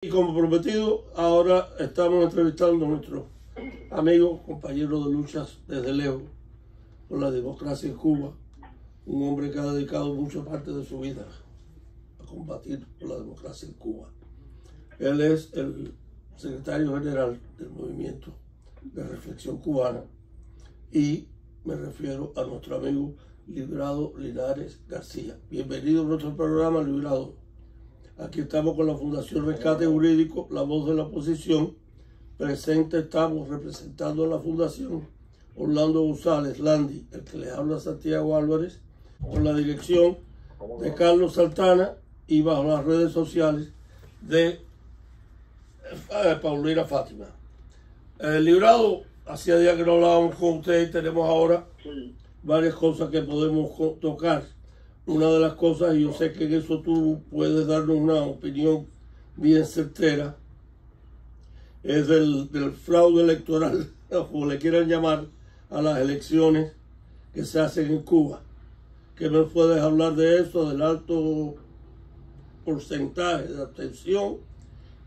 Y como prometido, ahora estamos entrevistando a nuestro amigo, compañero de luchas desde lejos por la democracia en Cuba, un hombre que ha dedicado mucha parte de su vida a combatir por la democracia en Cuba. Él es el secretario general del Movimiento de Reflexión Cubana y me refiero a nuestro amigo Librado Linares García. Bienvenido a nuestro programa, Librado. Aquí estamos con la Fundación Rescate Jurídico, la voz de la oposición. Presente estamos representando a la Fundación Orlando González Landi, el que les habla Santiago Álvarez, con la dirección de Carlos Santana y bajo las redes sociales de Paulina Fátima. Librado, hacía días que no hablábamos con usted y tenemos ahora varias cosas que podemos tocar. Una de las cosas, y yo sé que en eso tú puedes darnos una opinión bien certera, es del fraude electoral, como le quieran llamar, a las elecciones que se hacen en Cuba. ¿Qué me puedes hablar de eso, del alto porcentaje de abstención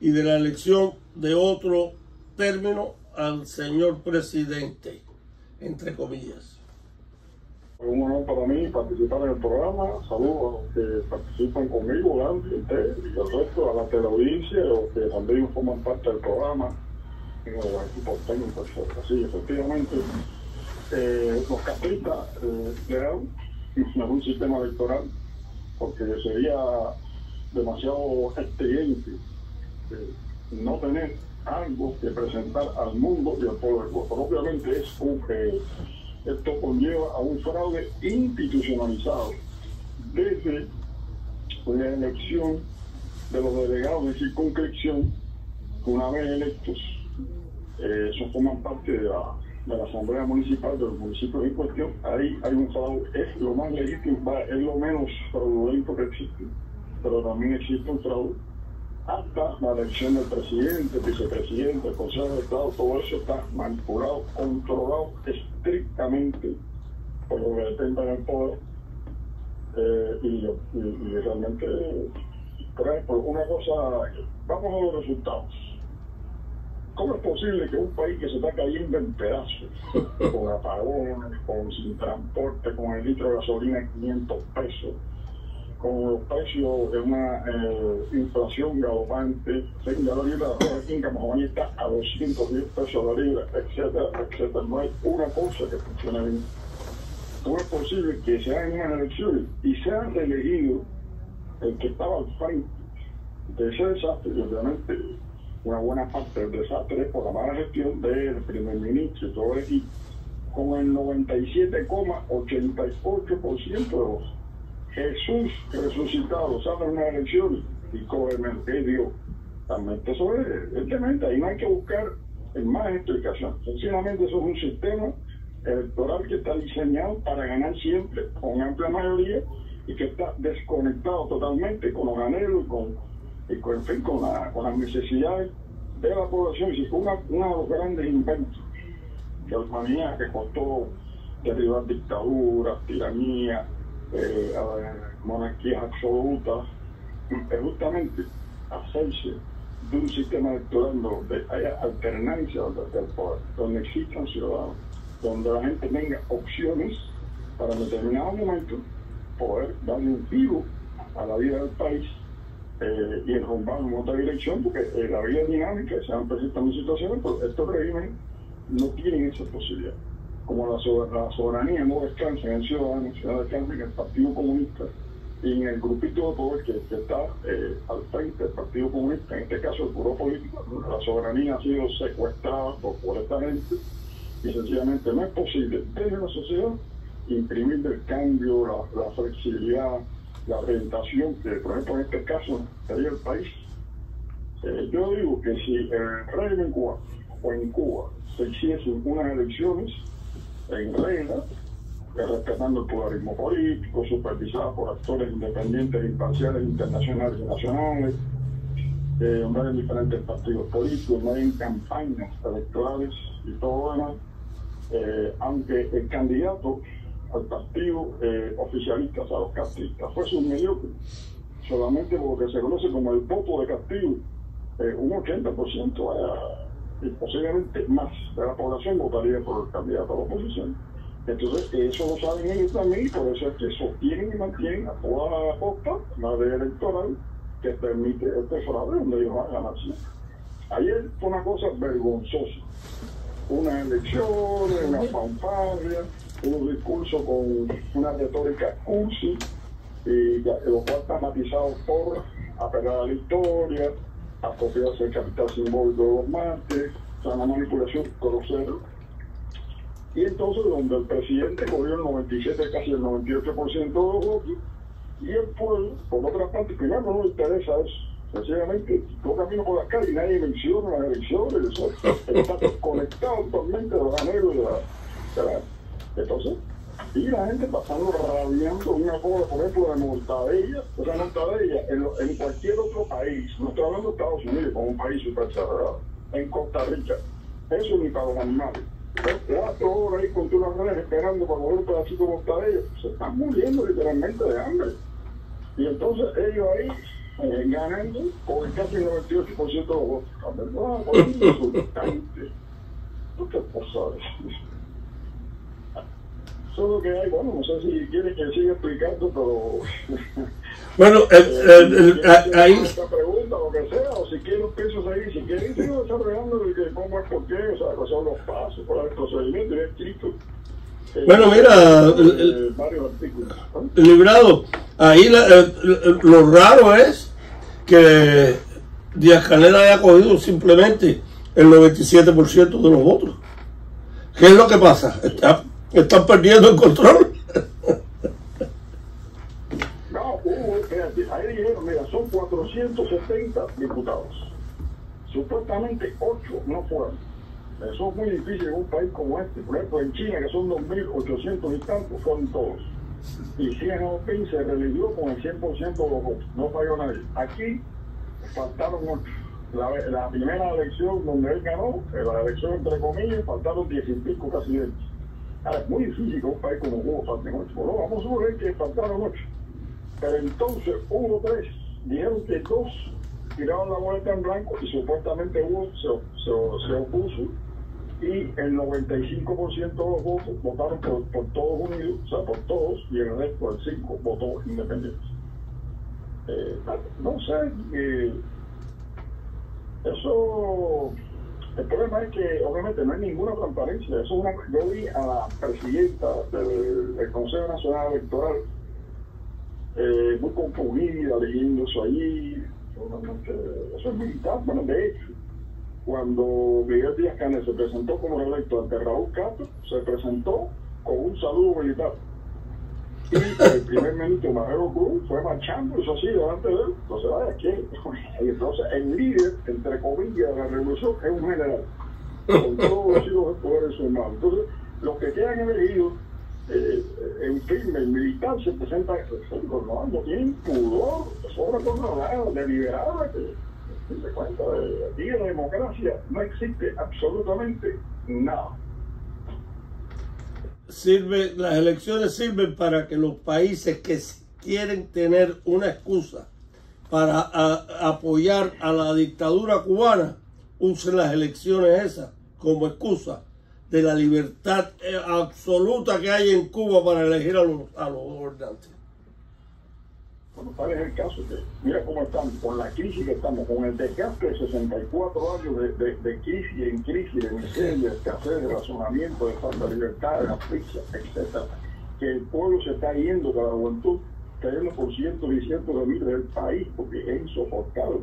y de la elección de otro término al señor presidente, entre comillas? Un honor para mí participar en el programa. Saludos a los que participan conmigo, Landy, usted y el resto, a la teleaudiencia, los que también forman parte del programa, los equipos técnicos, etc. Sí, efectivamente, los castristas crearon un sistema electoral porque sería demasiado exigente no tener algo que presentar al mundo y al pueblo del voto. Obviamente esto conlleva a un fraude institucionalizado desde la elección de los delegados de circunscripción, una vez electos, eso forman parte de la Asamblea Municipal de los municipios en cuestión. Ahí hay un fraude, es lo más legítimo, es lo menos fraudulento que existe, pero también existe un fraude. Hasta la elección del presidente, vicepresidente, el Consejo de Estado, todo eso está manipulado, controlado estrictamente por los que detentan el poder. Y realmente, por ejemplo, una cosa, vamos a los resultados. ¿Cómo es posible que un país que se está cayendo en pedazos, con apagones, sin transporte, con el litro de gasolina en 500 pesos, con los precios de una inflación galopante, ya la libra de arroz aquí en Camajuaní está a 210 pesos la libra, etcétera, etcétera? No hay una cosa que funcione bien. ¿Cómo es posible que se hagan unas elecciones y se ha reelegido el que estaba al frente de ese desastre? Y obviamente una buena parte del desastre es por la mala gestión del primer ministro y todo el equipo, con el 97,88% de votos. Jesús resucitado sale en unas elecciones y coge medio. Realmente eso es demente. Ahí no hay que buscar más explicación. Sencillamente eso es un sistema electoral que está diseñado para ganar siempre con amplia mayoría y que está desconectado totalmente con los anhelos y con las necesidades de la población. Y uno de los grandes inventos de la humanidad que costó derribar dictaduras, tiranías, monarquías absolutas, es justamente hacerse de un sistema electoral donde haya alternancia del poder, donde existan ciudadanos, donde la gente tenga opciones para en determinados momentos poder darle un giro a la vida del país y enrumbar en otra dirección, porque la vida dinámica se han presentado en situaciones, pero estos regímenes no tienen esa posibilidad. Como la soberanía no descansa en el ciudadano, sino descansa en el Partido Comunista y en el grupito de poder que está al frente del Partido Comunista, en este caso el Buró Político. La soberanía ha sido secuestrada por esta gente y sencillamente no es posible desde la sociedad imprimir el cambio, la flexibilidad, la orientación que, por ejemplo, en este caso sería el país. Yo digo que si el régimen cubano o en Cuba se hiciesen unas elecciones en regla, respetando el pluralismo político, supervisado por actores independientes, imparciales, internacionales y nacionales, en diferentes partidos políticos, no hay campañas electorales y todo lo demás, aunque el candidato al partido oficialista, o sea, los castristas, fuese un mediocre, solamente por lo que se conoce como el voto de castigo, un 80% y posiblemente más de la población votaría por el candidato a la oposición. Entonces, eso lo saben ellos también, por eso es que sostienen y mantienen a toda la costa la ley electoral que permite este fraude donde ellos van a ganar. Ayer fue una cosa vergonzosa. Unas elecciones, una fanfarria, un discurso con una retórica cursi, los cual está matizado por apelar a la historia, apropiarse del capital simbólico de los martes, o sea, una manipulación grosera. Y entonces, donde el presidente cogió el 97, casi el 98% de los votos, y el pueblo, por otra parte, primero no le interesa eso. Sencillamente, yo camino por la calle y nadie menciona las elecciones, eso está desconectado totalmente de los anhelos de la. Entonces, y la gente pasando rabiando una cosa, por ejemplo, de Mortadella, o sea, Mortadella, en cualquier otro país, no estoy hablando de Estados Unidos, como un país súper cerrado, en Costa Rica, eso ni para los animales. 4 horas ahí con todas las redes esperando para coger un pedacito de Mortadella, se están muriendo literalmente de hambre. Y entonces ellos ahí ganando con casi el 98% de los votos. La verdad, es insultante. ¿Tú qué sabes? Eso es lo que hay. Bueno, no sé si quieres que siga explicando, pero bueno, ahí esta pregunta, lo que sea, o si quieren pienso seguir, si quieren sigo desarrollando cómo es por qué, o sea, cuáles son los pasos, cuál es el procedimiento, y he escrito bueno, mira, varios artículos, ¿no? Librado, ahí lo raro es que Díaz-Canel haya cogido simplemente el 97% de los votos. ¿Qué es lo que pasa? Están perdiendo el control. No, fíjate, ahí dijeron, mira, son 470 diputados. Supuestamente 8 no fueron. Eso es muy difícil en un país como este. Por ejemplo, en China, que son 2.800 y tantos, fueron todos. Y Xi Jinping se religió con el 100% de los votos. No falló nadie. Aquí faltaron 8. La primera elección donde él ganó, la elección entre comillas, faltaron 10 y pico casi 20. Ahora, es muy difícil que un país como Cuba falten 8. Bueno, vamos a suponer que faltaron 8. Pero entonces hubo 3. Dijeron que 2 tiraron la boleta en blanco y supuestamente uno se opuso. Y el 95% de los votos votaron por todos unidos, o sea, por todos, y el resto, el 5, votó independiente. No sé, eso, el problema es que obviamente no hay ninguna transparencia. Eso es yo vi a la presidenta del Consejo Nacional Electoral muy confundida leyendo eso allí. Eso es militar. Bueno, de hecho, cuando Miguel Díaz-Canel se presentó como reelecto ante Raúl Castro, se presentó con un saludo militar. Y el primer ministro Majero Cruz fue marchando, eso sí, delante de él. Entonces, vaya, ¿quién? Y entonces el líder, entre comillas, de la revolución es un general, con todos los hijos de poder en sus manos. Entonces, los que quedan elegidos, en firme, el militar se presenta, no tienen pudor, sobra controlada, deliberada, que se cuenta de aquí de la democracia no existe absolutamente nada. Las elecciones sirven para que los países que quieren tener una excusa para apoyar a la dictadura cubana usen las elecciones esas como excusa de la libertad absoluta que hay en Cuba para elegir a los gobernantes. Bueno, tal es el caso que, mira cómo estamos, con la crisis que estamos, con el desgaste de 64 años de crisis en crisis, de miseria, de escasez, de razonamiento, de falta de libertad, de asfixia, etc. Que el pueblo se está yendo, que la juventud cayendo por cientos y cientos de miles del país, porque es insoportable.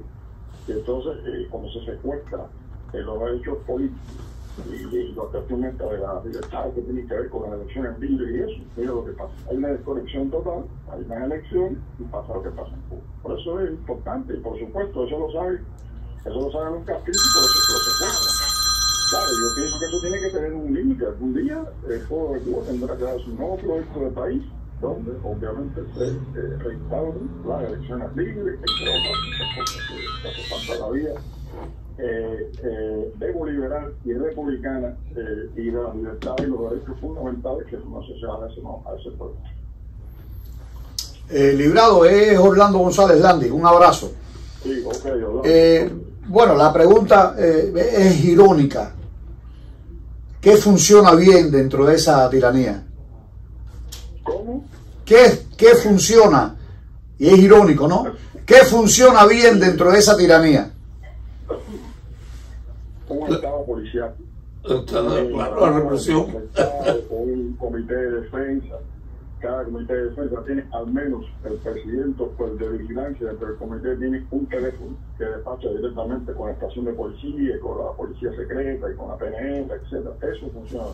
Y entonces, cuando se secuestra los derechos políticos y la cuestión esta de la libertad que tiene que ver con las elecciones libres y eso, mira lo que pasa. Hay una desconexión total, hay una elección y pasa lo que pasa en Cuba. Por eso es importante, y por supuesto, eso lo saben los caprichos y por eso se lo secuestran. Claro, yo pienso que eso tiene que tener un límite. Algún día el pueblo de Cuba tendrá que dar su nuevo proyecto de país, donde obviamente se reinstauren las elecciones libres, entre otras cosas que hace falta la vida demoliberal y republicana y de la libertad y los derechos fundamentales que no se a ese pueblo. Librado, es Orlando González Landi, un abrazo. Sí, ok, Orlando. Bueno, la pregunta es irónica. ¿Qué funciona bien dentro de esa tiranía? ¿Cómo? ¿Qué funciona? Y es irónico, ¿no? ¿Qué funciona bien dentro de esa tiranía? Un estado policial. Claro, la represión. Un comité de defensa. Cada comité de defensa tiene al menos el presidente pues, de vigilancia, pero el comité tiene un teléfono que despacha directamente con la estación de policía, con la policía secreta y con la PNL, etcétera. Eso funciona.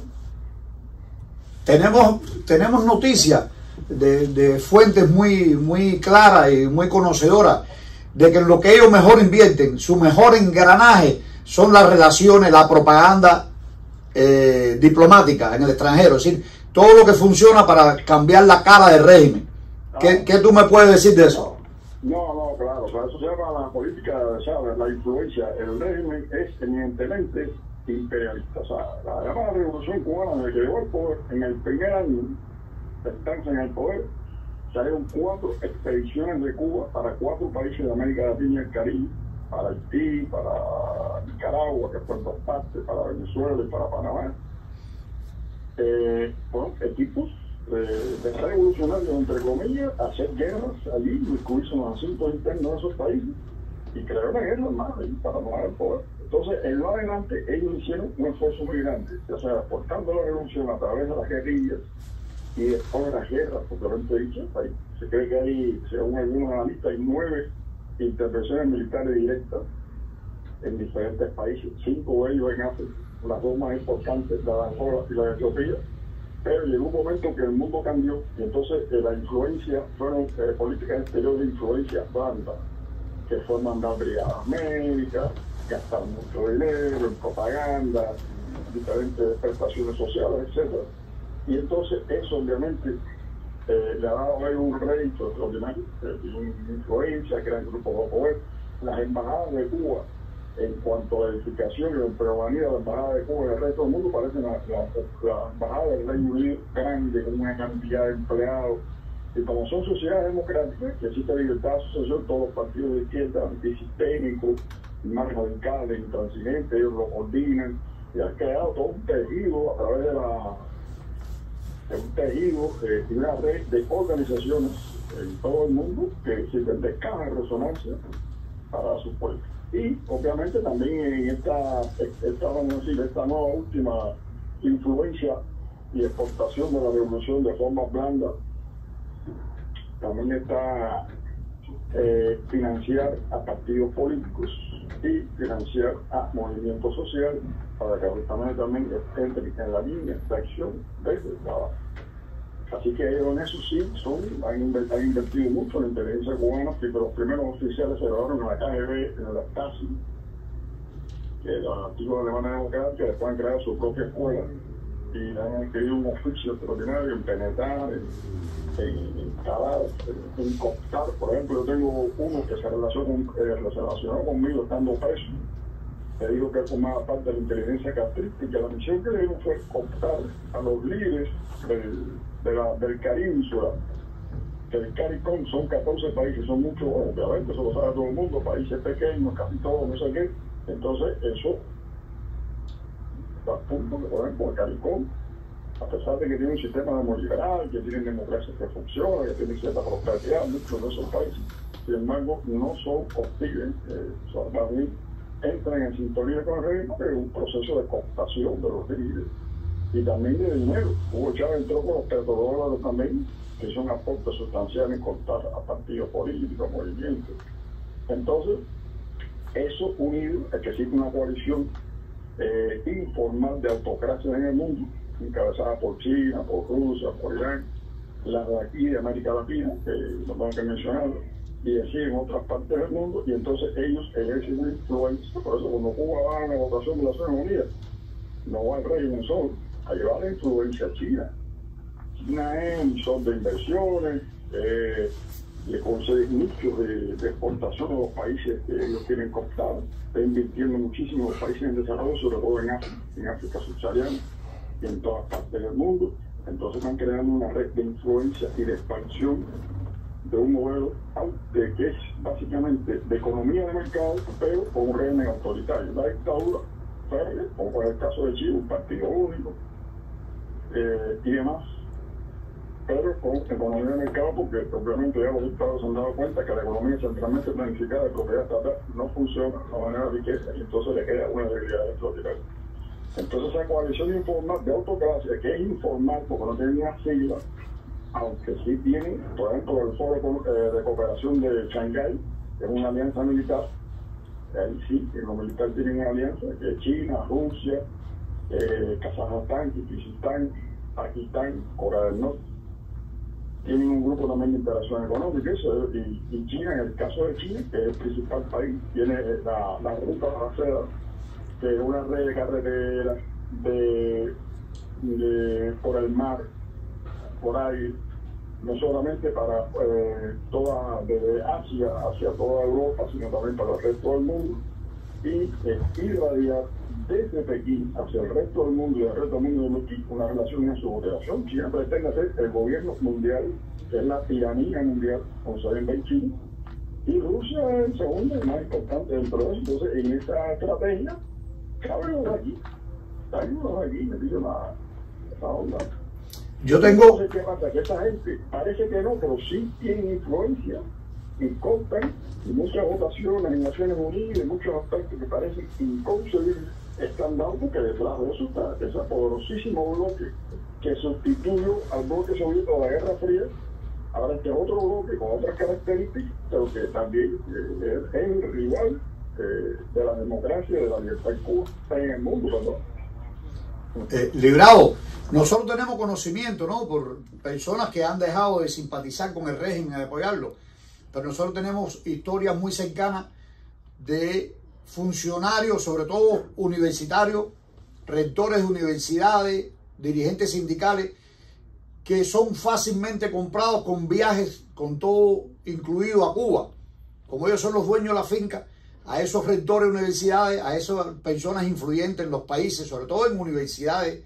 Tenemos noticias de fuentes muy claras y muy conocedoras de que lo que ellos mejor invierten, su mejor engranaje, son las relaciones, la propaganda diplomática en el extranjero, es decir, todo lo que funciona para cambiar la cara del régimen. ¿Qué tú me puedes decir de eso? No, claro, o sea, eso se llama la política, ¿sabes? La influencia. El régimen es eminentemente imperialista. O sea, la llamada Revolución Cubana, desde que llegó al poder, en el primer año de estancia en el poder, salieron 4 expediciones de Cuba para 4 países de América Latina y el Caribe, para Haití, para Nicaragua, que fue en 2 partes, para Venezuela y para Panamá. Bueno, equipos de revolucionarios, entre comillas, hacer guerras allí, incluirse en los asuntos internos de esos países y crear una guerra más para tomar el poder. Entonces, en lo adelante, ellos hicieron un esfuerzo muy grande, o sea, aportando la revolución a través de las guerrillas y después de las guerras, propiamente dicho, se cree que hay, según algunos analistas, hay 9 intervenciones militares directas en diferentes países, 5 de ellos en África, las 2 más importantes, la de Angola y la de Etiopía. Pero llegó un momento que el mundo cambió y entonces la influencia fueron políticas exteriores de influencia blanda, que fue mandar brigadas médicas, gastar mucho dinero en propaganda, diferentes prestaciones sociales, etc. Y entonces eso obviamente le ha dado a él un rédito extraordinario, tiene una influencia, crean grupos de poder. Las embajadas de Cuba, en cuanto a la edificación y la empeoranía de la embajada de Cuba en el resto del mundo, parecen la embajada del Reino Unido grande, con una cantidad de empleados. Y como son sociedades democráticas, que existe libertad de asociación, todos los partidos de izquierda, antisistémicos, más radicales, intransigentes, ellos lo coordinan y han creado todo un tejido a través de una red de organizaciones en todo el mundo que sirven de caja de resonancia para su pueblo. Y obviamente también en esta nueva última influencia y exportación de la revolución de forma blanda, también está financiar a partidos políticos y financiar a movimientos sociales para que justamente también entren en la línea de acción desde el trabajo. Así que ellos en eso sí han invertido mucho en la inteligencia cubana, que los primeros oficiales se graduaron en la KGB, en la Stasi, que la antigua Alemania Democrática, después han creado su propia escuela y han escrito un oficio extraordinario en penetrar, en calar, en cooptar. Por ejemplo, yo tengo uno que se relacionó conmigo estando preso. Me dijo que formaba parte de la inteligencia castrista y que la misión que le dio fue cooptar a los líderes del Caribe insular. Que el CARICOM son 14 países, son muchos, obviamente, eso lo sabe todo el mundo, países pequeños, casi todos, no sé qué. Entonces, eso da punto que, por ejemplo, el CARICOM, a pesar de que tiene un sistema demoliberal, que tienen democracia que funciona, que tienen cierta prosperidad, muchos de esos países, sin embargo, no son hostiles, entran en sintonía con el régimen, que es un proceso de cooptación de los líderes y también de dinero. Hugo Chávez entró con los petrodólares también, que son aportes sustanciales en contar a partidos políticos, movimientos. Entonces, eso unido a que existe una coalición informal de autocracias en el mundo, encabezada por China, por Rusia, por Irán, las de aquí de América Latina, que no tengo que mencionarlo, y así en otras partes del mundo, y entonces ellos ejercen una influencia. Por eso cuando Cuba va a la votación de las Naciones Unidas, no va el régimen solo a llevar la influencia china. China es emisor de inversiones, le concede nichos de exportación a los países que ellos tienen cooptados, está invirtiendo muchísimo en los países en desarrollo, sobre todo en África subsahariana y en todas partes del mundo. Entonces están creando una red de influencia y de expansión de un modelo que es básicamente de economía de mercado, pero con un régimen autoritario. La dictadura férrea, como en el caso de Chile, un partido único y demás, pero con economía de mercado, porque obviamente ya los dictadores se han dado cuenta que la economía centralmente planificada de propiedad estatal no funciona, no genera riqueza, y entonces le queda una debilidad extraordinaria. Entonces esa coalición informal de autocracia, que es informal porque no tiene ni una sigla, aunque sí tiene, por ejemplo, el Foro de Cooperación de Shanghái, que es una alianza militar, ahí sí, en lo militar tienen una alianza, que es China, Rusia, Kazajstán, Kirguistán, Pakistán, Corea del Norte. Tienen un grupo también de interacción económica, y China, en el caso de China, que es el principal país, tiene la ruta de la seda, que es una red de carreteras por el mar, por aire, no solamente para desde Asia hacia toda Europa, sino también para el resto del mundo, y irradiar desde Pekín hacia el resto del mundo y el resto del mundo de Pekín una relación de subordinación. China pretende ser el gobierno mundial, que es la tiranía mundial, como se ve en China, y Rusia es el segundo y más importante dentro de eso. Entonces, en esa estrategia, caben los aquí, metido esa onda. Yo tengo... Entonces, ¿qué pasa? Que esa gente parece que no, pero sí tiene influencia y contan, y muchas votaciones en Naciones Unidas, y muchos aspectos que parecen inconcebibles están dando, porque detrás de eso está ese poderosísimo bloque que sustituyó al bloque soviético de la Guerra Fría. Ahora este otro bloque con otras características, pero que también es el rival de la democracia, de la libertad en Cuba, en el mundo, perdón. Librado, nosotros tenemos conocimiento, ¿no?, por personas que han dejado de simpatizar con el régimen, de apoyarlo, pero nosotros tenemos historias muy cercanas de funcionarios, sobre todo universitarios, rectores de universidades, dirigentes sindicales, que son fácilmente comprados con viajes, con todo incluido a Cuba. Como ellos son los dueños de la finca, a esos rectores de universidades, a esas personas influyentes en los países, sobre todo en universidades,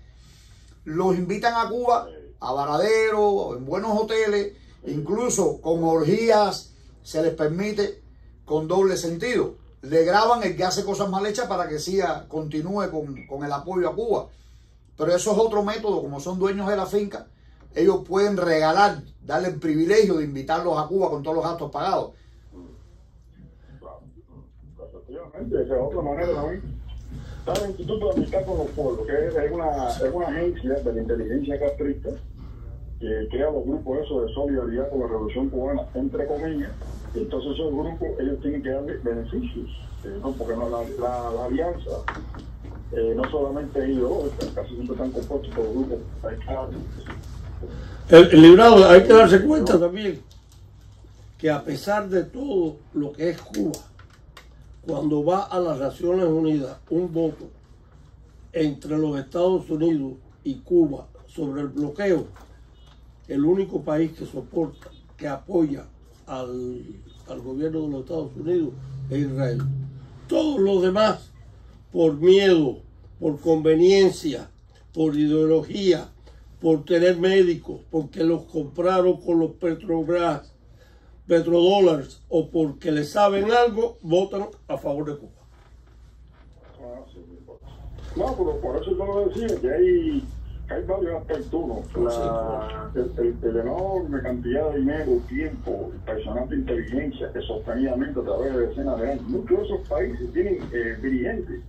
los invitan a Cuba, a varaderos, en buenos hoteles, incluso con orgías, se les permite con doble sentido. Le graban el que hace cosas mal hechas para que continúe con el apoyo a Cuba. Pero eso es otro método, como son dueños de la finca, ellos pueden regalar, darle el privilegio de invitarlos a Cuba con todos los gastos pagados. Efectivamente, esa es otra manera también. Está el Instituto de Amistad con los Pueblos, que es una agencia de la inteligencia castrista que crea los grupos esos de solidaridad con la Revolución Cubana, entre comillas. Y entonces esos grupos, ellos tienen que darle beneficios, ¿no? Porque no, la alianza no solamente es ideológica, casi siempre están compuestos por grupos. El Librado, hay que darse cuenta también que a pesar de todo lo que es Cuba, cuando va a las Naciones Unidas un voto entre los Estados Unidos y Cuba sobre el bloqueo, el único país que soporta, que apoya al gobierno de los Estados Unidos es Israel. Todos los demás, por miedo, por conveniencia, por ideología, por tener médicos, porque los compraron con los petrodólares o porque le saben algo, votan a favor de Cuba. No, pero por eso yo lo decía, que hay varios aspectos. El enorme cantidad de dinero, tiempo, personal de inteligencia que sostenidamente a través de decenas de años, muchos de esos países tienen dirigentes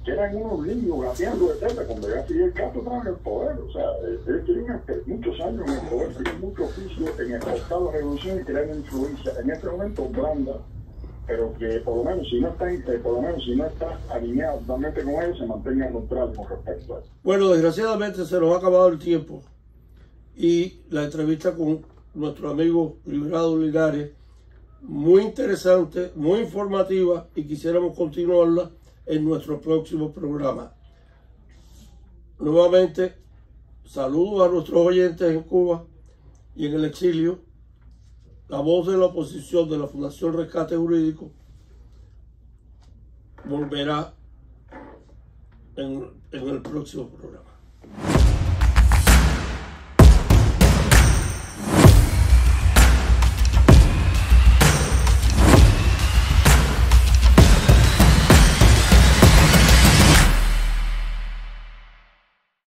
que eran unos niños gateando de teta cuando ya Fidel Castro estaba en el poder. O sea, ellos tienen muchos años en el poder, tienen mucho oficio en exportar la revolución y crear influencia. En este momento blanda, pero que por lo menos si no está alineado totalmente con ellos, se mantenga neutral con respecto a eso. Bueno, desgraciadamente se nos ha acabado el tiempo y la entrevista con nuestro amigo Librado Linares, muy interesante, muy informativa, y quisiéramos continuarla en nuestro próximo programa. Nuevamente, saludos a nuestros oyentes en Cuba y en el exilio. La voz de la oposición de la Fundación Rescate Jurídico volverá en el próximo programa.